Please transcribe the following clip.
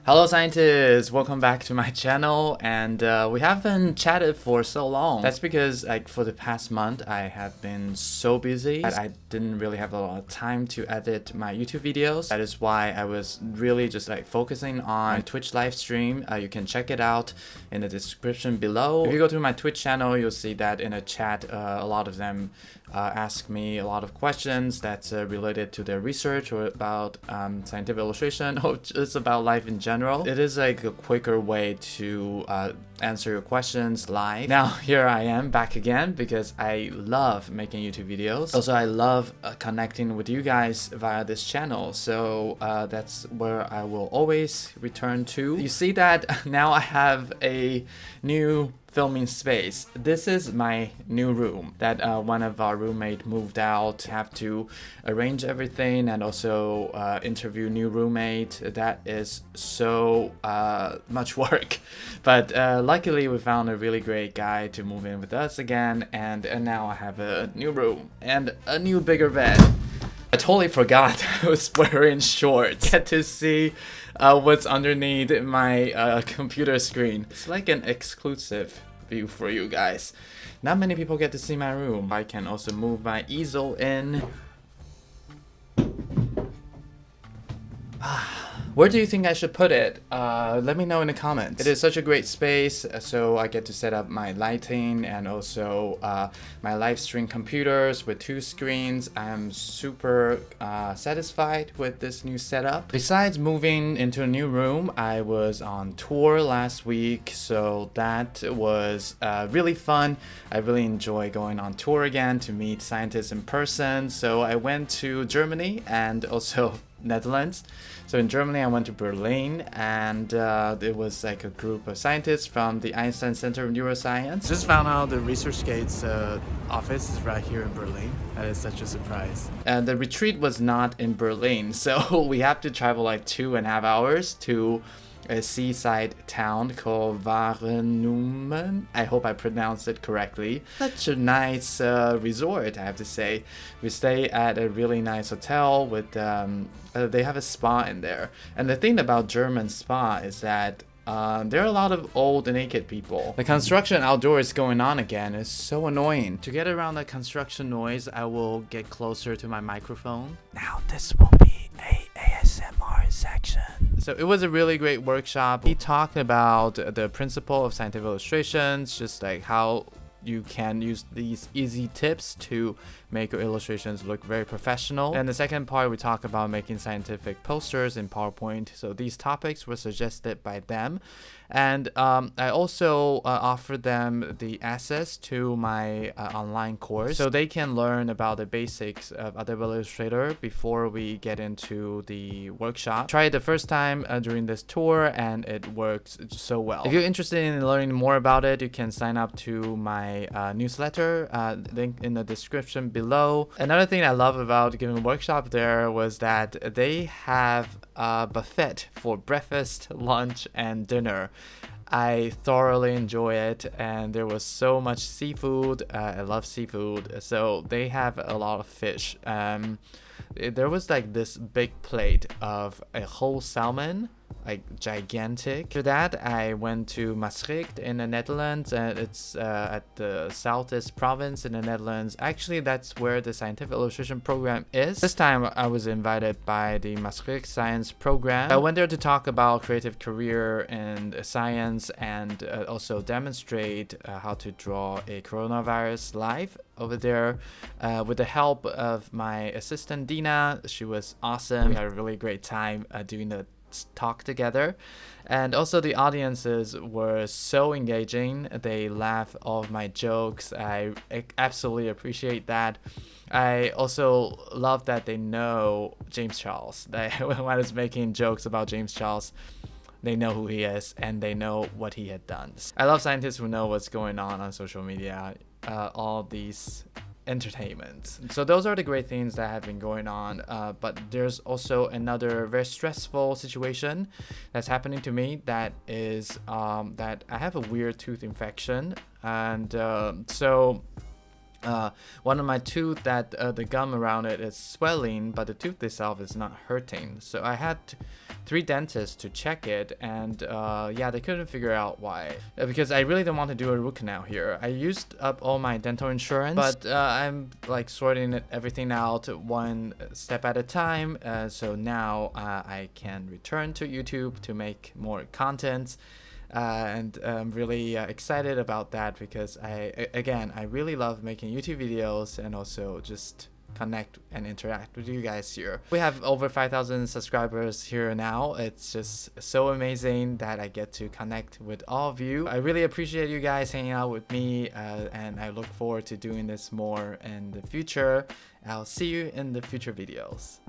Hello scientists, welcome back to my channel, and we haven't chatted for so long. That's because for the past month I have been so busy that I didn't really have a lot of time to edit my YouTube videos. That is why I was really just focusing on my Twitch live stream. You can check it out in the description below. If you go to my Twitch channel, you'll see that in a chat a lot of them ask me a lot of questions that's related to their research or about scientific illustration or just about life in general. It is a quicker way to answer your questions live. Now here I am back again because I love making YouTube videos. Also, I love connecting with you guys via this channel. So that's where I will always return to. You see that now I have a new filming space. This is my new room that one of our roommate moved out. Have to arrange everything and also interview new roommate. That is so much work, but luckily we found a really great guy to move in with us again, and now I have a new room and a new bigger bed. I totally forgot I was wearing shorts. Get to see what's underneath my computer screen. It's like an exclusive view for you guys. Not many people get to see my room. I can also move my easel in. Where do you think I should put it? Let me know in the comments. It is such a great space, so I get to set up my lighting and also my live stream computers with 2 screens. I'm super satisfied with this new setup. Besides moving into a new room, I was on tour last week, so that was really fun. I really enjoy going on tour again to meet scientists in person. So I went to Germany and also Netherlands. So in Germany I went to Berlin, and it was like a group of scientists from the Einstein Center of Neuroscience. Just found out the ResearchGate's office is right here in Berlin. That is such a surprise. And the retreat was not in Berlin, so we have to travel like 2.5 hours to a seaside town called Warnemünde. I hope I pronounced it correctly. Such a nice resort, I have to say. We stay at a really nice hotel with they have a spa in there. And the thing about German spa is that there are a lot of old naked people. The construction outdoors going on again is so annoying. To get around the construction noise, I will get closer to my microphone. Now this will be a ASMR section. So it was a really great workshop. He talked about the principle of scientific illustrations, just like how you can use these easy tips to make your illustrations look very professional. And the second part, we talk about making scientific posters in PowerPoint. So these topics were suggested by them. And I also offered them the access to my online course, so they can learn about the basics of Adobe Illustrator before we get into the workshop. Tried it the first time during this tour, and it works so well. If you're interested in learning more about it, you can sign up to my newsletter, link in the description below. Another thing I love about giving a workshop there was that they have a buffet for breakfast, lunch, and dinner. I thoroughly enjoy it, and there was so much seafood. I love seafood, so they have a lot of fish. There was like this big plate of a whole salmon, like gigantic. After that, I went to Maastricht in the Netherlands, and it's at the southeast province in the Netherlands. Actually, that's where the scientific illustration program is. This time I was invited by the Maastricht Science Program. I went there to talk about creative career in science and also demonstrate how to draw a coronavirus live over there with the help of my assistant Dina. She was awesome. We had a really great time doing the talk together, and also the audiences were so engaging. They laughed all of my jokes. I absolutely appreciate that. I also love that they know James Charles. When I was making jokes about James Charles, they know who he is and they know what he had done. I love scientists who know what's going on social media, all these entertainment. So those are the great things that have been going on, but there's also another very stressful situation that's happening to me. That is that I have a weird tooth infection, and so one of my tooth, that the gum around it is swelling, but the tooth itself is not hurting. So I had 3 dentists to check it, and yeah, they couldn't figure out why. Because I really don't want to do a root canal here. I used up all my dental insurance, but I'm like sorting everything out one step at a time. So now I can return to YouTube to make more content. And I'm really excited about that because I really love making YouTube videos and also just connect and interact with you guys here. We have over 5,000 subscribers here now. It's just so amazing that I get to connect with all of you. I really appreciate you guys hanging out with me, and I look forward to doing this more in the future. I'll see you in the future videos.